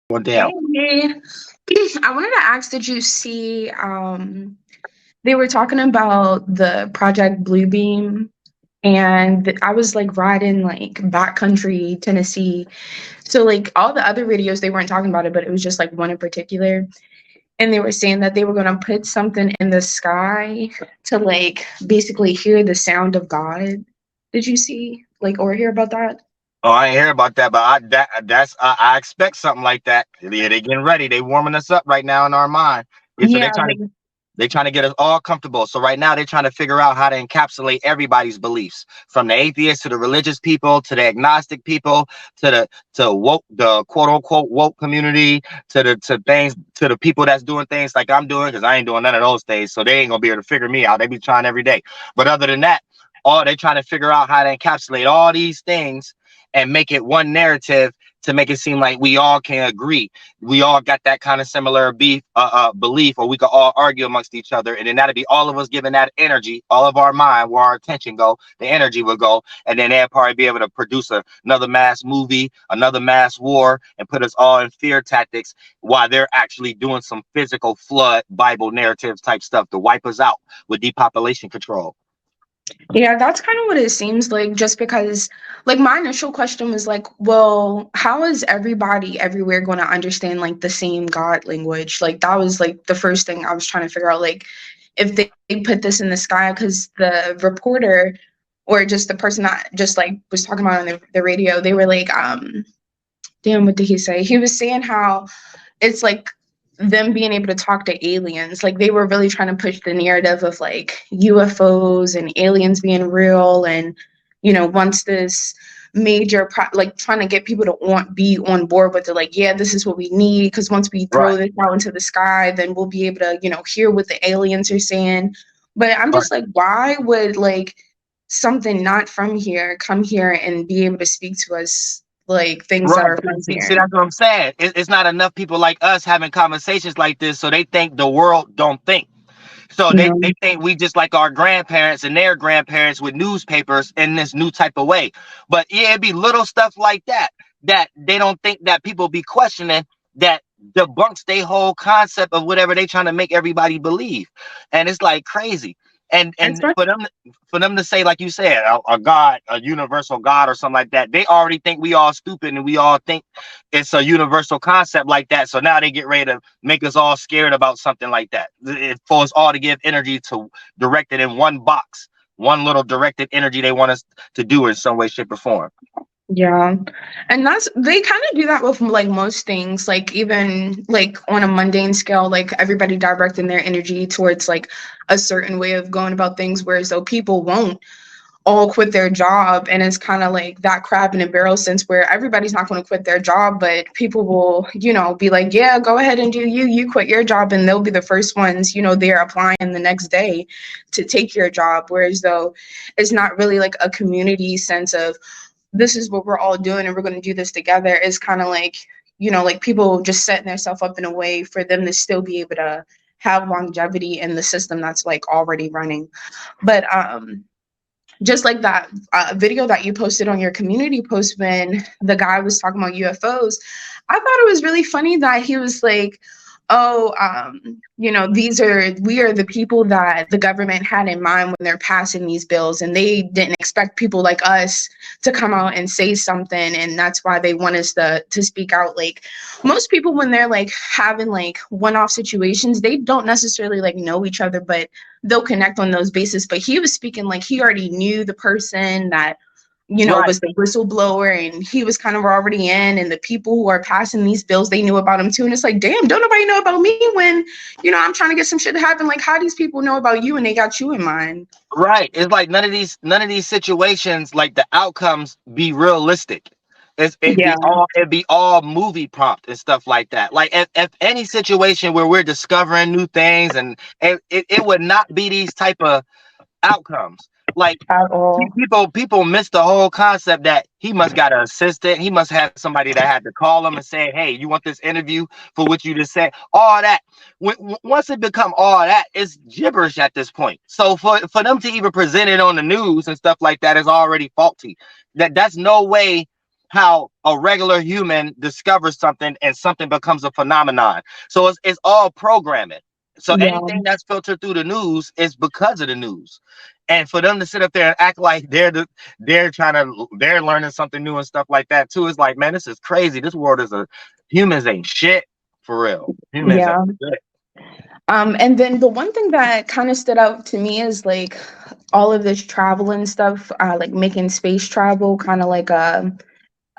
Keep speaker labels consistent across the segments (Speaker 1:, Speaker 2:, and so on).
Speaker 1: Well, damn.
Speaker 2: Hey, I wanted to ask, did you see they were talking about the Project Bluebeam, and I was like riding like backcountry Tennessee. So like all the other videos they weren't talking about it, but it was just like one in particular. And they were saying that they were gonna put something in the sky to like basically hear the sound of God. Did you see like or hear about that?
Speaker 1: Oh, I ain't hear about that, but I expect something like that. Yeah, they getting ready. They warming us up right now in our mind. Yeah, so
Speaker 2: Yeah,
Speaker 1: they trying to get us all comfortable. So right now they're trying to figure out how to encapsulate everybody's beliefs, from the atheists to the religious people to the agnostic people to woke, the quote unquote woke community, to the people that's doing things like I'm doing, because I ain't doing none of those things. So they ain't gonna be able to figure me out. They be trying every day. But other than that, all they trying to figure out how to encapsulate all these things and make it one narrative to make it seem like we all can agree. We all got that kind of similar belief, or we could all argue amongst each other, and then that'd be all of us giving that energy, all of our mind, where our attention go, the energy will go, and then they'd probably be able to produce another mass movie, another mass war, and put us all in fear tactics while they're actually doing some physical flood Bible narratives type stuff to wipe us out with depopulation control.
Speaker 2: Yeah, that's kind of what it seems like, just because, like, my initial question was like, well, how is everybody everywhere going to understand, like, the same God language? Like, that was, like, the first thing I was trying to figure out, like, if they put this in the sky, because the reporter or just the person that just, like, was talking about on the radio, they were like, damn, what did he say? He was saying how it's like them being able to talk to aliens. Like they were really trying to push the narrative of like UFOs and aliens being real, and once this like trying to get people to be on board with it, like, yeah, this is what we need, because once we throw
Speaker 1: Right,
Speaker 2: this out into the sky, then we'll be able to hear what the aliens are saying. But I'm
Speaker 1: right.
Speaker 2: just like, why would like something not from here come here and be able to speak to us, like things that
Speaker 1: Right.
Speaker 2: are from
Speaker 1: See,
Speaker 2: here?
Speaker 1: that's what I'm saying. It's not enough people like us having conversations like this, so they think the world don't think. So they think we just like our grandparents and their grandparents with newspapers in this new type of way. But yeah, it'd be little stuff like that that they don't think that people be questioning, that debunks their whole concept of whatever they trying to make everybody believe. And it's like crazy. And
Speaker 2: And
Speaker 1: for them to say, like you said, a God, a universal God or something like that, they already think we all stupid and we all think it's a universal concept like that. So now they get ready to make us all scared about something like that. For us all to give energy to direct it in one box, one little directed energy they want us to do in some way, shape, or form.
Speaker 2: Yeah. And they kind of do that with like most things, like even like on a mundane scale, like everybody directing their energy towards like a certain way of going about things, whereas though people won't all quit their job. And it's kind of like that crab in a barrel sense, where everybody's not going to quit their job, but people will, be like, yeah, go ahead and do you quit your job, and they'll be the first ones, they're applying the next day to take your job. Whereas though it's not really like a community sense of, this is what we're all doing and we're going to do this together. Is kind of like, like people just setting themselves up in a way for them to still be able to have longevity in the system that's like already running. But just like that video that you posted on your community post when the guy was talking about UFOs, I thought it was really funny that he was like, oh, we are the people that the government had in mind when they're passing these bills, and they didn't expect people like us to come out and say something, and that's why they want us to speak out. Like most people, when they're like having like one-off situations, they don't necessarily like know each other, but they'll connect on those bases. But he was speaking like he already knew the person that
Speaker 1: Right.
Speaker 2: was the whistleblower, and he was kind of already in, and the people who are passing these bills, they knew about him too. And it's like, damn, don't nobody know about me when, I'm trying to get some shit to happen. Like, how these people know about you and they got you in mind?
Speaker 1: Right. It's like none of these situations, like the outcomes be realistic.
Speaker 2: Yeah.
Speaker 1: It'd be all movie prompt and stuff like that. Like if any situation where we're discovering new things, and it would not be these type of outcomes. Like
Speaker 2: At all.
Speaker 1: people miss the whole concept that he must got an assistant. He must have somebody that had to call him and say, "Hey, you want this interview for what you just said?" All that. Once it become all that, it's gibberish at this point. So for them to even present it on the news and stuff like that is already faulty. That's no way. how a regular human discovers something and something becomes a phenomenon. So it's all programming. So
Speaker 2: Yeah.
Speaker 1: anything that's filtered through the news is because of the news. And for them to sit up there and act like they're learning something new and stuff like that too, is like, man, this is crazy. This world is a humans ain't shit for real. Humans ain't
Speaker 2: Yeah.
Speaker 1: shit.
Speaker 2: And then the one thing that kind of stood out to me is like all of this travel and stuff, like making space travel kind of like a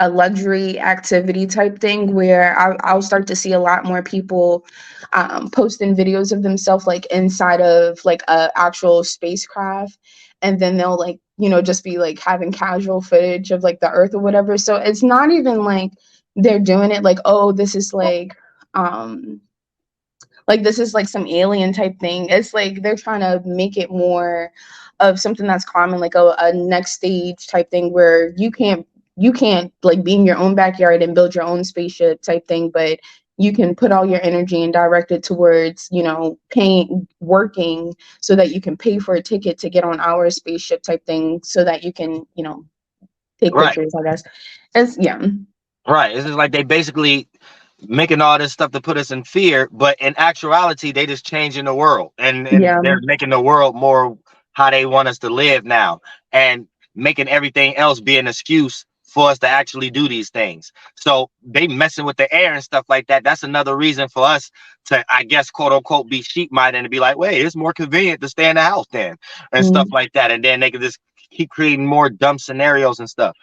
Speaker 2: luxury activity type thing where I'll start to see a lot more people posting videos of themselves like inside of like a actual spacecraft, and then they'll like just be like having casual footage of like the Earth or whatever. So it's not even like they're doing it like, oh, this is like this is like some alien type thing. It's like they're trying to make it more of something that's common, like a next stage type thing where you can't like be in your own backyard and build your own spaceship type thing, but you can put all your energy and direct it towards, paying working so that you can pay for a ticket to get on our spaceship type thing so that you can, take
Speaker 1: Right.
Speaker 2: pictures, I guess. It's yeah.
Speaker 1: Right. It's just like they basically making all this stuff to put us in fear, but in actuality, they just changing the world, and
Speaker 2: Yeah.
Speaker 1: they're making the world more how they want us to live now, and making everything else be an excuse for us to actually do these things. So they messing with the air and stuff like that. That's another reason for us to, I guess, quote unquote, be sheep minded and be like, wait, it's more convenient to stay in the house then, and stuff
Speaker 2: Mm,
Speaker 1: like that. And then they can just keep creating more dumb scenarios and stuff.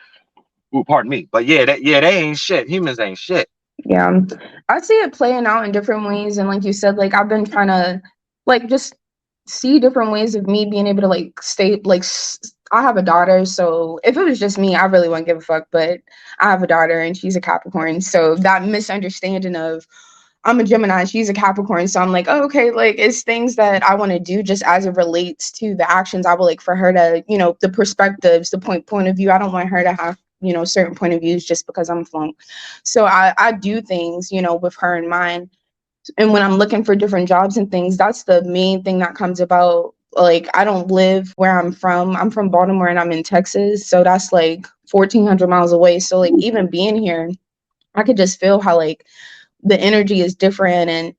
Speaker 1: Ooh, pardon me, but yeah, they ain't shit. Humans ain't shit.
Speaker 2: yeah. I see it playing out in different ways. And like you said, like I've been trying to like just see different ways of me being able to like stay like I have a daughter, so if it was just me, I really wouldn't give a fuck. But I have a daughter and she's a Capricorn. So that misunderstanding of I'm a Gemini, she's a Capricorn. So I'm like, oh, okay, like it's things that I want to do just as it relates to the actions. I would like for her to, the perspectives, the point of view. I don't want her to have, certain point of views just because I'm flunk. So I do things, with her in mind. And when I'm looking for different jobs and things, that's the main thing that comes about. Like I don't live where I'm from. I'm from Baltimore and I'm in Texas. So that's like 1,400 miles away. So like even being here, I could just feel how like the energy is different, and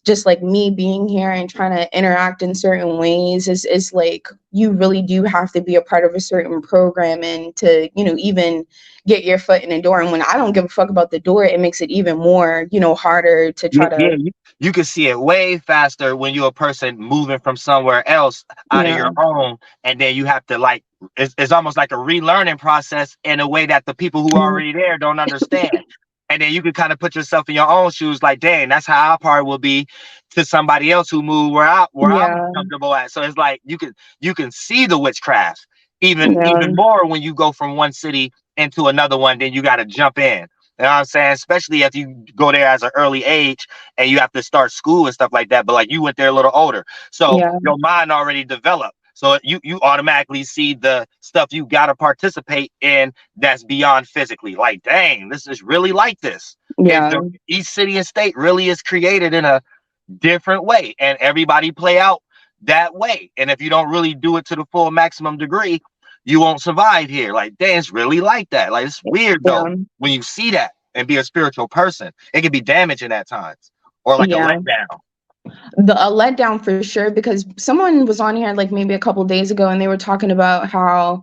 Speaker 2: just like me being here and trying to interact in certain ways is like you really do have to be a part of a certain program and to even get your foot in the door. And when I don't give a fuck about the door, it makes it even more harder to
Speaker 1: Yeah,
Speaker 2: try to.
Speaker 1: yeah, you can see it way faster when you're a person moving from somewhere else out of
Speaker 2: Yeah.
Speaker 1: your home, and then you have to like it's almost like a relearning process in a way that the people who are
Speaker 2: Mm,
Speaker 1: already there don't understand. And then you can kind of put yourself in your own shoes, like, dang, that's how our part will be to somebody else who moved where I'm
Speaker 2: yeah.
Speaker 1: comfortable at. So it's like you can see the witchcraft even
Speaker 2: Yeah.
Speaker 1: more when you go from one city into another one. Then you got to jump in. You know what I'm saying? Especially if you go there as an early age and you have to start school and stuff like that. But like you went there a little older, so
Speaker 2: Yeah.
Speaker 1: your mind already developed. So you automatically see the stuff you gotta participate in that's beyond physically. Like, dang, this is really like this.
Speaker 2: Yeah.
Speaker 1: Each city and state really is created in a different way, and everybody play out that way. And if you don't really do it to the full maximum degree, you won't survive here. Like, dang, it's really like that. Like, it's weird though
Speaker 2: Yeah.
Speaker 1: when you see that and be a spiritual person. It can be damaging at times, or like a
Speaker 2: Yeah.
Speaker 1: letdown.
Speaker 2: A letdown for sure, because someone was on here like maybe a couple days ago and they were talking about how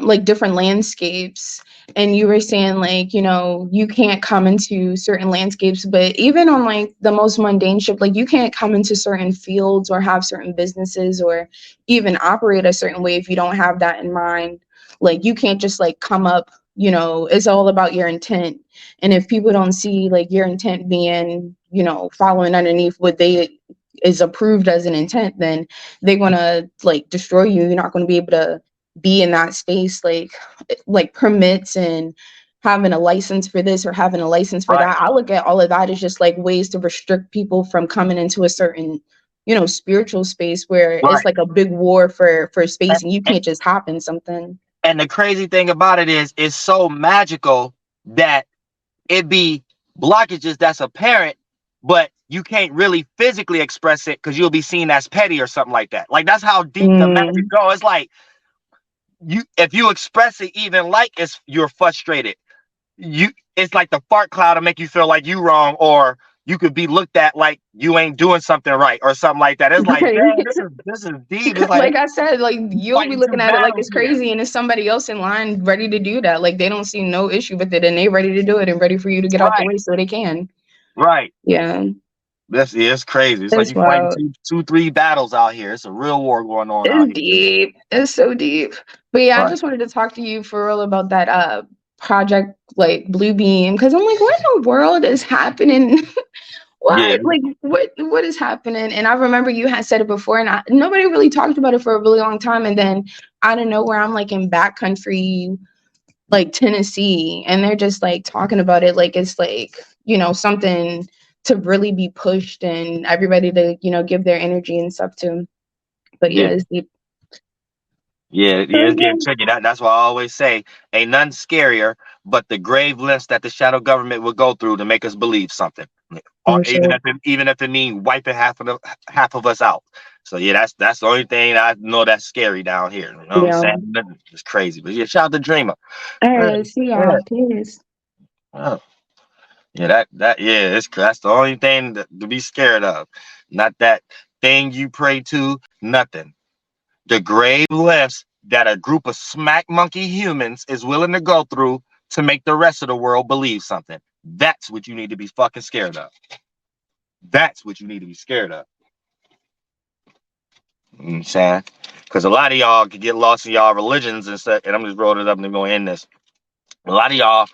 Speaker 2: like different landscapes, and you were saying like you can't come into certain landscapes, but even on like the most mundane ship, like you can't come into certain fields or have certain businesses or even operate a certain way if you don't have that in mind. Like you can't just like come up, it's all about your intent. And if people don't see like your intent being following underneath what they is approved as an intent, then they're gonna like destroy you. You're not gonna be able to be in that space, like permits and having a license for this or having a license for
Speaker 1: Right,
Speaker 2: that. I look at all of that as just like ways to restrict people from coming into a certain spiritual space where it's
Speaker 1: right.
Speaker 2: like a big war for
Speaker 1: And,
Speaker 2: space, and you
Speaker 1: and
Speaker 2: can't just hop in something.
Speaker 1: and the crazy thing about it is, it's so magical that it be blockages that's apparent, but you can't really physically express it because you'll be seen as petty or something like that. Like that's how deep the magic
Speaker 2: Mm,
Speaker 1: go. It's like if you express it even like it's you're frustrated, it's like the fart cloud to make you feel like you wrong, or you could be looked at like you ain't doing something right or something like that. It's like,
Speaker 2: Right.
Speaker 1: dang, this is deep. It's like
Speaker 2: Like I said, like
Speaker 1: you
Speaker 2: you'll be
Speaker 1: fighting two
Speaker 2: looking at it like
Speaker 1: battles
Speaker 2: it's
Speaker 1: here.
Speaker 2: crazy, and it's somebody else in line ready to do that. Like they don't see no issue with it, and they ready to do it and ready for you to get out the
Speaker 1: Right,
Speaker 2: way so they can.
Speaker 1: right.
Speaker 2: Yeah,
Speaker 1: It's crazy. It's like
Speaker 2: it's
Speaker 1: you fighting
Speaker 2: wild.
Speaker 1: three battles out here. It's a real war going on out
Speaker 2: It's
Speaker 1: here.
Speaker 2: deep. It's so deep. But yeah, I
Speaker 1: Right.
Speaker 2: just wanted to talk to you for real about that project like Bluebeam, because I'm like, what in the world is happening?
Speaker 1: Yeah.
Speaker 2: What is happening? And I remember you had said it before, and nobody really talked about it for a really long time. And then out of nowhere, I'm like in backcountry, like Tennessee, and they're just like talking about it like it's like, something to really be pushed and everybody to, give their energy and stuff to. But yeah,
Speaker 1: Yeah.
Speaker 2: it's deep.
Speaker 1: Yeah, it's getting tricky. That's why I always say, ain't nothing scarier but the grave lengths that the shadow government will go through to make us believe something, or
Speaker 2: For sure.
Speaker 1: even if it means wiping half of us out. So yeah, that's the only thing I know that's scary down here. You know what I'm
Speaker 2: Yeah.
Speaker 1: saying? It's crazy, but yeah, shout out to Dreamer.
Speaker 2: All
Speaker 1: Yeah,
Speaker 2: right, see
Speaker 1: yeah,
Speaker 2: y'all. Peace.
Speaker 1: oh, yeah, yeah, that's the only thing to be scared of. Not that thing you pray to, nothing. The grave lifts that a group of smack monkey humans is willing to go through to make the rest of the world believe something. That's what you need to be fucking scared of. That's what you need to be scared of. You know what I'm saying? Because a lot of y'all could get lost in y'all religions and stuff. And I'm just rolling it up and going to end this. A lot of y'all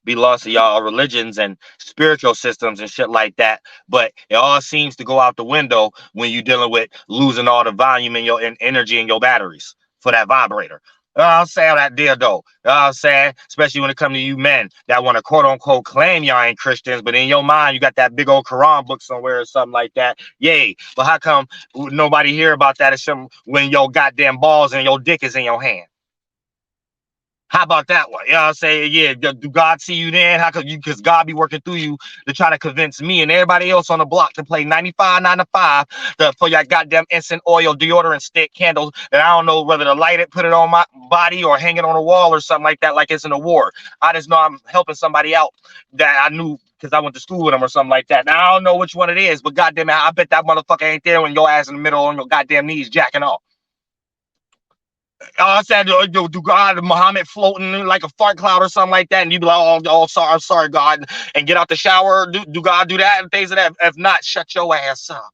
Speaker 1: be lost in y'all religions and spiritual systems and shit like that, but it all seems to go out the window when you're dealing with losing all the volume in your energy in your batteries for that vibrator. You know what I'm saying? That dildo. You know what I'm saying? Especially when it comes to you men that want to quote unquote claim y'all ain't Christians, but in your mind you got that big old Quran book somewhere or something like that. Yay. But how come nobody hear about that when your goddamn balls and your dick is in your hand? How about that one? You know what I'm saying? Yeah, do God see you then? How could you? Because God be working through you to try to convince me and everybody else on the block to play 95, 9 to 5 for your goddamn instant oil deodorant stick candles that I don't know whether to light it, put it on my body, or hang it on a wall or something like that, like it's an award. I just know I'm helping somebody out that I knew because I went to school with them or something like that. Now I don't know which one it is, but goddamn it, I bet that motherfucker ain't there when your ass in the middle on your goddamn knees jacking off. I said, do God, Muhammad floating like a fart cloud or something like that, and you be like, oh, sorry, I'm sorry, God, and get out the shower. Do God do that and things of that? If not, shut your ass up.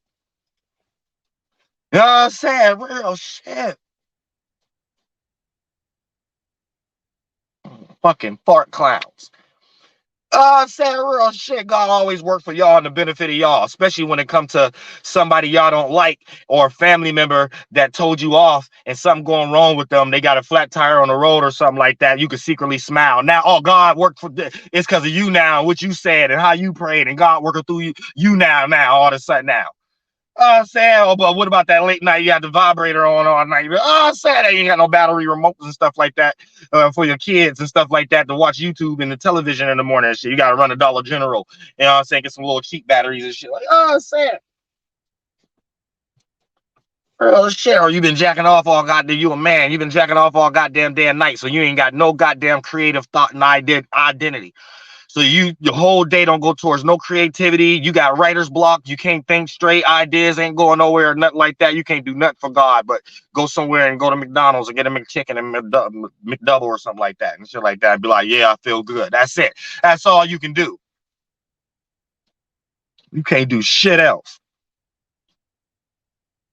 Speaker 1: You know what I'm saying? Real shit. Fucking fart clouds. I'm saying real shit. God always work for y'all and the benefit of y'all, especially when it comes to somebody y'all don't like or a family member that told you off and something going wrong with them. They got a flat tire on the road or something like that. You could secretly smile. Now, oh, God worked for this. It's because of you now, what you said and how you prayed, and God working through you now, all of a sudden now. I'm saying, oh, but what about that late night? You had the vibrator on all night. Oh, I'm saying you ain't got no battery remotes and stuff like that for your kids and stuff like that to watch YouTube and the television in the morning and shit. You got to run a Dollar General. You know what I'm saying? Get some little cheap batteries and shit. Like, oh, I'm saying, real shit. Or you been jacking off all goddamn, you a man. You been jacking off all goddamn damn night. So you ain't got no goddamn creative thought and identity. So your whole day don't go towards no creativity. You got writer's block. You can't think straight. Ideas ain't going nowhere. Nothing like that. You can't do nothing for God, but go somewhere and go to McDonald's and get a McChicken and McDouble or something like that and shit like that. And be like, yeah, I feel good. That's it. That's all you can do. You can't do shit else.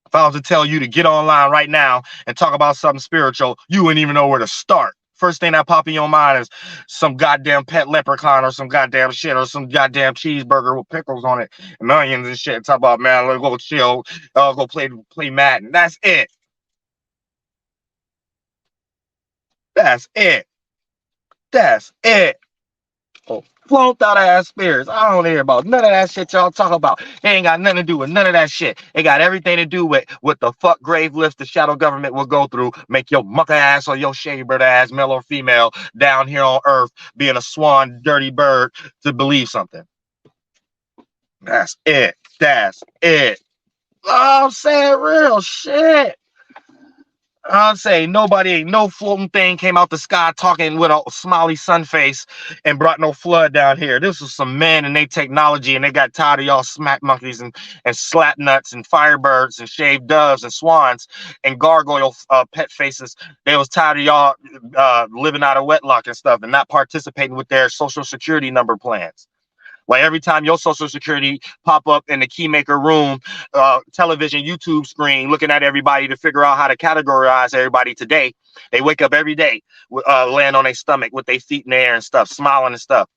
Speaker 1: If I was to tell you to get online right now and talk about something spiritual, you wouldn't even know where to start. First thing that pop in your mind is some goddamn pet leprechaun or some goddamn shit or some goddamn cheeseburger with pickles on it and onions and shit. Talk about, man, let's go chill, go play Madden. That's it. That's it. That's it. Oh, flunked out ass spirits. I don't hear about none of that shit y'all talk about. It ain't got nothing to do with none of that shit. It got everything to do with what the fuck grave lifts the shadow government will go through, make your mucker ass or your shady bird ass, male or female, down here on earth, being a swan, dirty bird, to believe something. That's it. That's it. Oh, I'm saying real shit. I'll say nobody, ain't no floating thing came out the sky talking with a smiley sun face and brought no flood down here. This was some men and they technology, and they got tired of y'all smack monkeys and slap nuts and firebirds and shaved doves and swans and gargoyle pet faces. They was tired of y'all living out of wedlock and stuff and not participating with their social security number plans. Like every time your social security pop up in the keymaker room, television, YouTube screen, looking at everybody to figure out how to categorize everybody today, they wake up every day, laying on their stomach with their feet in the air and stuff, smiling and stuff.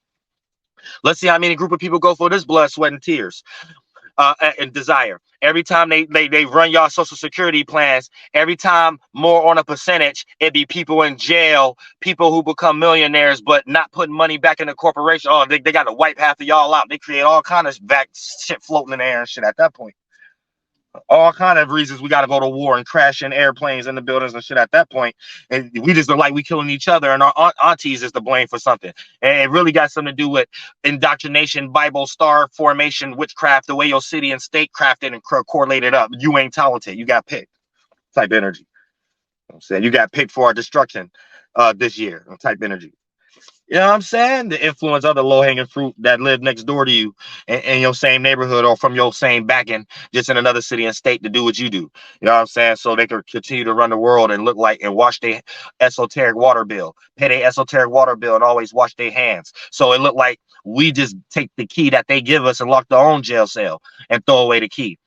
Speaker 1: Let's see how many group of people go for this blood, sweat, and tears. And desire. Every time they run y'all social security plans, every time more on a percentage, it be people in jail, people who become millionaires, but not putting money back in the corporation. Oh, they got to wipe half of y'all out. They create all kind of back shit floating in the air and shit at that point. All kind of reasons we got to go to war and crash in airplanes in the buildings and shit at that point. And we just look like we killing each other, and our aunties is to blame for something. And it really got something to do with indoctrination, Bible, star formation, witchcraft, the way your city and state crafted and correlated up. You ain't talented. You got picked type energy. I'm saying you got picked for our destruction this year type energy. You know what I'm saying? The influence of the low-hanging fruit that live next door to you in your same neighborhood or from your same backing, just in another city and state to do what you do. You know what I'm saying? So they can continue to run the world and look like and wash their esoteric water bill, pay their esoteric water bill and always wash their hands. So it looked like we just take the key that they give us and lock their own jail cell and throw away the key.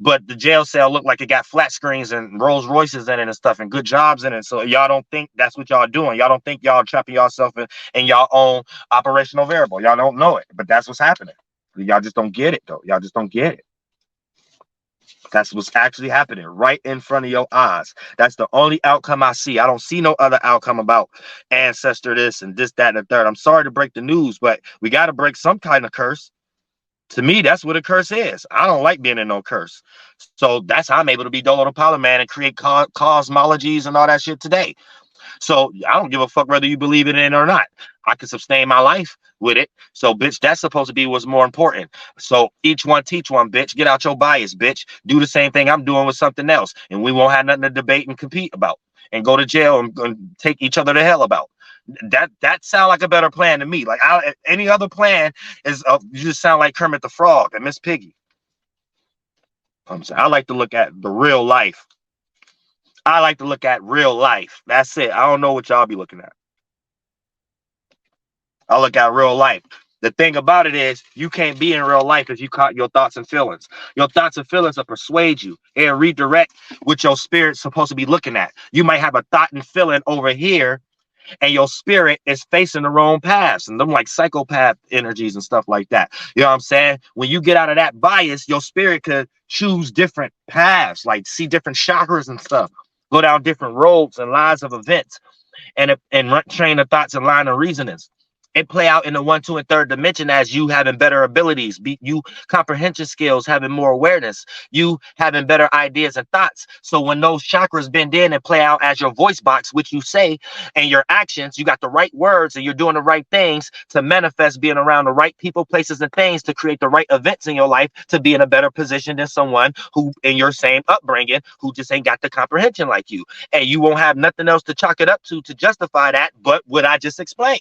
Speaker 1: But the jail cell looked like it got flat screens and Rolls Royces in it and stuff and good jobs in it. So y'all don't think that's what y'all doing. Y'all don't think y'all trapping yourself in y'all own operational variable. Y'all don't know it, but that's what's happening. Y'all just don't get it though. Y'all just don't get it. That's what's actually happening right in front of your eyes. That's the only outcome I see. I don't see no other outcome about ancestor this and this, that, and the third. I'm sorry to break the news, but we got to break some kind of curse. To me, that's what a curse is. I don't like being in no curse. So that's how I'm able to be Dolo the Power Man and create cosmologies and all that shit today. So I don't give a fuck whether you believe in it or not. I can sustain my life with it. So, bitch, that's supposed to be what's more important. So each one teach one, bitch. Get out your bias, bitch. Do the same thing I'm doing with something else. And we won't have nothing to debate and compete about and go to jail and take each other to hell about. That sound like a better plan to me. Like any other plan is you just sound like Kermit the Frog and Miss Piggy. I'm saying I like to look at the real life. I like to look at real life. That's it. I don't know what y'all be looking at. I look at real life. The thing about it is you can't be in real life if you caught your thoughts and feelings. Your thoughts and feelings will persuade you and redirect what your spirit's supposed to be looking at. You might have a thought and feeling over here and your spirit is facing the wrong paths and them like psychopath energies and stuff like that. You know what I'm saying? When you get out of that bias, your spirit could choose different paths, like see different chakras and stuff, go down different roads and lines of events and train the thoughts and line of reasonings. It play out in the 1, 2, and 3rd dimension as you having better abilities, you comprehension skills, having more awareness, you having better ideas and thoughts. So when those chakras bend in and play out as your voice box, which you say, and your actions, you got the right words and you're doing the right things to manifest being around the right people, places, and things to create the right events in your life to be in a better position than someone who in your same upbringing who just ain't got the comprehension like you. And you won't have nothing else to chalk it up to justify that but what I just explained.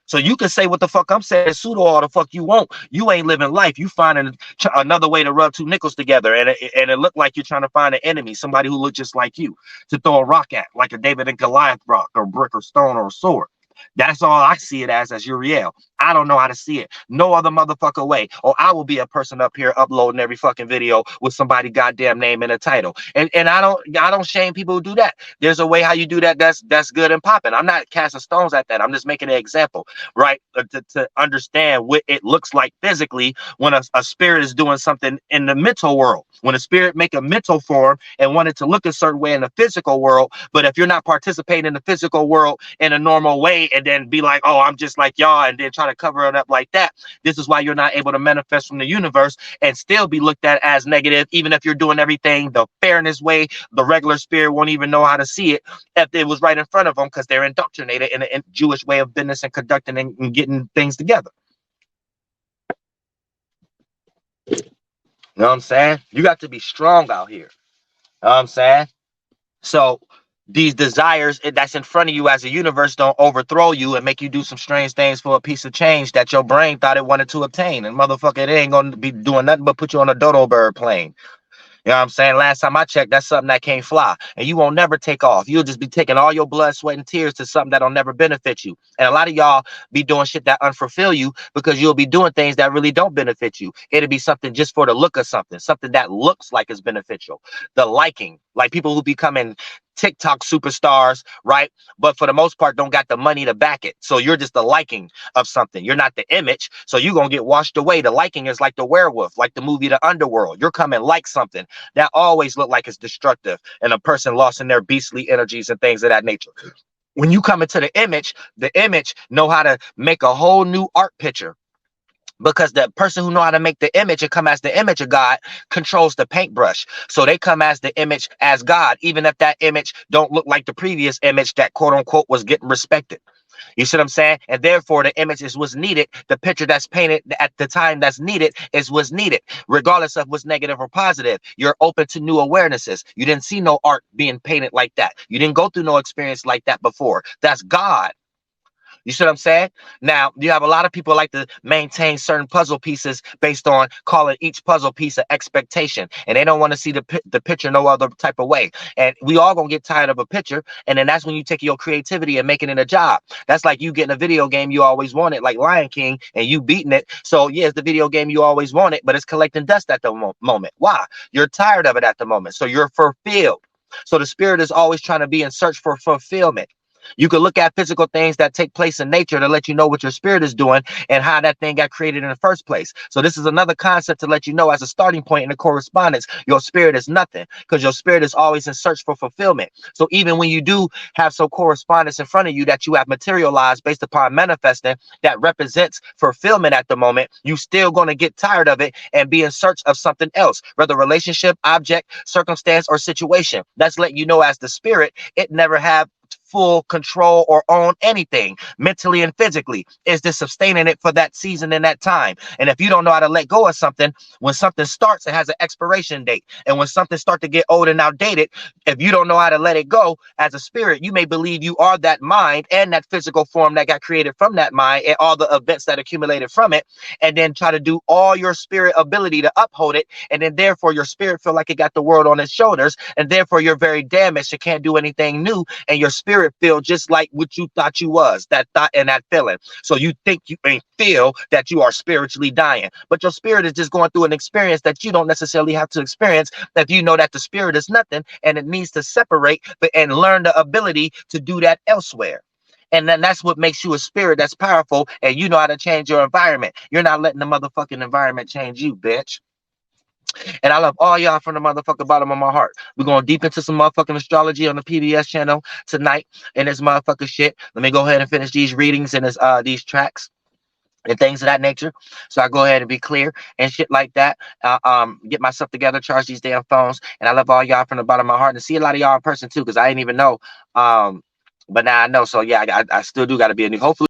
Speaker 1: So you can say what the fuck I'm saying, pseudo all the fuck you want. You ain't living life. You finding another way to rub two nickels together, and it looked like you're trying to find an enemy, somebody who looked just like you, to throw a rock at, like a David and Goliath rock, or brick, or stone, or a sword. That's all I see it as Uriel. I don't know how to see it. No other motherfucker way. Or I will be a person up here uploading every fucking video with somebody goddamn name in a title. And I don't shame people who do that. There's a way how you do that that's good and popping. I'm not casting stones at that. I'm just making an example, right? To understand what it looks like physically when a spirit is doing something in the mental world. When a spirit make a mental form and want it to look a certain way in the physical world, but if you're not participating in the physical world in a normal way and then be like, oh, I'm just like y'all, and then try to cover it up like that, this is why you're not able to manifest from the universe and still be looked at as negative, even if you're doing everything the fairness way. The regular spirit won't even know how to see it if it was right in front of them because they're indoctrinated in a Jewish way of business and conducting and getting things together. You know what I'm saying? You got to be strong out here. You know what I'm saying? So these desires that's in front of you as a universe don't overthrow you and make you do some strange things for a piece of change that your brain thought it wanted to obtain. And motherfucker, it ain't gonna be doing nothing but put you on a dodo bird plane. You know what I'm saying? Last time I checked, that's something that can't fly. And you won't never take off. You'll just be taking all your blood, sweat, and tears to something that'll never benefit you. And a lot of y'all be doing shit that unfulfill you because you'll be doing things that really don't benefit you. It'll be something just for the look of something, something that looks like it's beneficial. The liking, like people who becoming TikTok superstars, right? But for the most part, don't got the money to back it. So you're just the liking of something. You're not the image. So you're going to get washed away. The liking is like the werewolf, like the movie The Underworld. You're coming like something that always look like it's destructive and a person lost in their beastly energies and things of that nature. When you come into the image know how to make a whole new art picture, because the person who know how to make the image and come as the image of God controls the paintbrush. So they come as the image as God, even if that image don't look like the previous image that quote unquote was getting respected. You see what I'm saying? And therefore, the image is what's needed. The picture that's painted at the time that's needed is what's needed, regardless of what's negative or positive. You're open to new awarenesses. You didn't see no art being painted like that. You didn't go through no experience like that before. That's God. You see what I'm saying? Now, you have a lot of people like to maintain certain puzzle pieces based on calling each puzzle piece an expectation. And they don't want to see the picture no other type of way. And we all going to get tired of a picture. And then that's when you take your creativity and making it a job. That's like you getting a video game you always wanted, like Lion King, and you beating it. So, yeah, it's the video game you always wanted, but it's collecting dust at the moment. Why? You're tired of it at the moment. So you're fulfilled. So the spirit is always trying to be in search for fulfillment. You can look at physical things that take place in nature to let you know what your spirit is doing and how that thing got created in the first place. So this is another concept to let you know as a starting point in the correspondence, your spirit is nothing, because your spirit is always in search for fulfillment. So even when you do have some correspondence in front of you that you have materialized based upon manifesting that represents fulfillment at the moment, you still going to get tired of it and be in search of something else, whether relationship, object, circumstance, or situation. That's letting you know as the spirit, it never have full control or own anything mentally and physically. Is this sustaining it for that season and that time? And if you don't know how to let go of something, when something starts, it has an expiration date. And when something starts to get old and outdated, if you don't know how to let it go as a spirit, you may believe you are that mind and that physical form that got created from that mind and all the events that accumulated from it, and then try to do all your spirit ability to uphold it. And then therefore your spirit feel like it got the world on its shoulders, and therefore you're very damaged. You can't do anything new, and your spirit feel just like what you thought you was, that thought and that feeling. So you think you ain't feel that you are spiritually dying, but your spirit is just going through an experience that you don't necessarily have to experience, that you know that the spirit is nothing and it needs to separate and learn the ability to do that elsewhere. And then that's what makes you a spirit that's powerful, and you know how to change your environment. You're not letting the motherfucking environment change you, bitch. And I love all y'all from the motherfucking bottom of my heart. We're going deep into some motherfucking astrology on the PBS channel tonight in this motherfucking shit. Let me go ahead and finish these readings and these tracks and things of that nature. So I go ahead and be clear and shit like that. Get myself together, charge these damn phones. And I love all y'all from the bottom of my heart, and see a lot of y'all in person too, because I didn't even know. But now I know. So yeah, I still do got to be a new. Hopefully